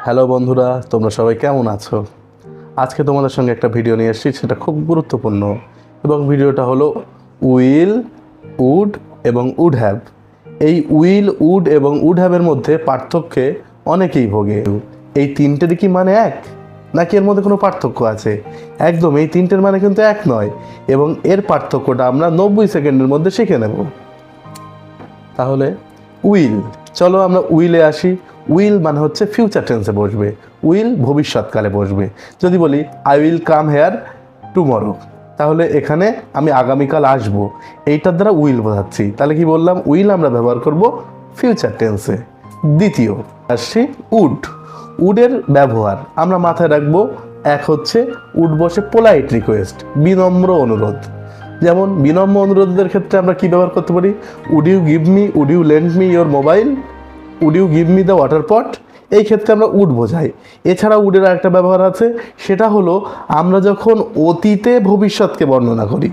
Hello বন্ধুরা, তোমরা সবাই কেমন আছো? আজকে তোমাদের সঙ্গে একটা ভিডিও নিয়ে এসেছি, সেটা খুব গুরুত্বপূর্ণ। এবং ভিডিওটা হলো উইল, উড এবং উড হ্যাভ। এই উইল, উড এবং উড হ্যাভের মধ্যে পার্থক্যে অনেকেই ভোগে। এই তিনটেরই কি মানে এক, নাকি এর মধ্যে কোনো পার্থক্য আছে? একদম এই তিনটের মানে কিন্তু এক নয়, এবং এর পার্থক্যটা আমরা 90 সেকেন্ডের মধ্যে শিখে নেব। তাহলে উইল, চলো আমরা উইলে আসি। উইল মানে হচ্ছে ফিউচার টেন্সে বসবে, উইল ভবিষ্যৎকালে বসবে। যদি বলি I will come here tomorrow, তাহলে এখানে আমি আগামীকাল আসবো, এইটার দ্বারা উইল বোঝাচ্ছি। তাহলে কি বললাম, উইল আমরা ব্যবহার করব ফিউচার টেন্সে। দ্বিতীয় আসছি উড। উডের ব্যবহার আমরা মাথায় রাখবো, এক হচ্ছে উড বসে পোলাইট রিকোয়েস্ট, বিনম্র অনুরোধ। যেমন বিনম্র অনুরোধের ক্ষেত্রে আমরা কি ব্যবহার করতে পারি, would you give me, would you lend me your mobile, would you give me the water pot. এই ক্ষেত্রে আমরা উড বোঝাই। এছাড়া উডের একটা ব্যবহার আছে, সেটা হলো আমরা যখন অতীতে ভবিষ্যৎকে বর্ণনা করি।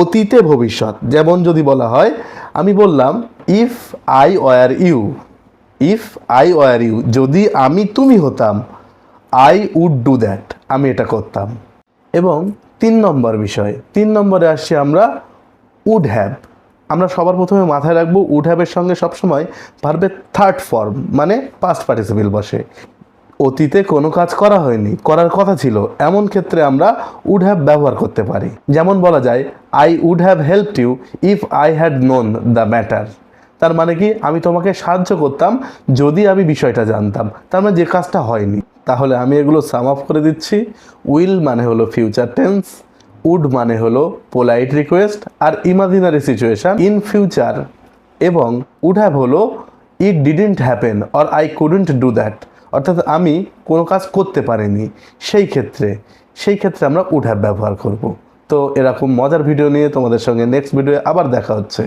অতীতে ভবিষ্যৎ, যেমন যদি বলা হয়, আমি বললাম if I were you, if I were you, যদি আমি তুমি হতাম, আই উড ডু দ্যাট, আমি এটা করতাম। এবং 3 নম্বর বিষয়, 3 নম্বরে আসছি আমরা উড হ্যাভ। আমরা সবার প্রথমে মাথায় রাখবো, উড হ্যাভের সঙ্গে সবসময় ভার্বের থার্ড ফর্ম মানে পাস্ট পার্টিসিপেল বসে। অতীতে কোনো কাজ করা হয়নি, করার কথা ছিল, এমন ক্ষেত্রে আমরা উড হ্যাভ ব্যবহার করতে পারি। যেমন বলা যায় I would have helped you if I had known the matter. তার মানে কি, আমি তোমাকে সাহায্য করতাম যদি আমি বিষয়টা জানতাম, তার মানে যে কাজটা হয়নি। তাহলে আমি এগুলো সাম আপ করে দিচ্ছি। উইল মানে হলো ফিউচার টেন্স, উড মানে হলো পোলাইট রিকোয়েস্ট আর ইমাজিনারি সিচুয়েশন ইন ফিউচার, এবং উড হ্যাভ হলো it didn't happen or I couldn't do that, অর্থাৎ আমি কোনো কাজ করতে পারিনি, সেই ক্ষেত্রে আমরা উড হ্যাভ ব্যবহার করব। তো এরকম মজার ভিডিও নিয়ে তোমাদের সঙ্গে নেক্সট ভিডিওয়ে আবার দেখা হচ্ছে।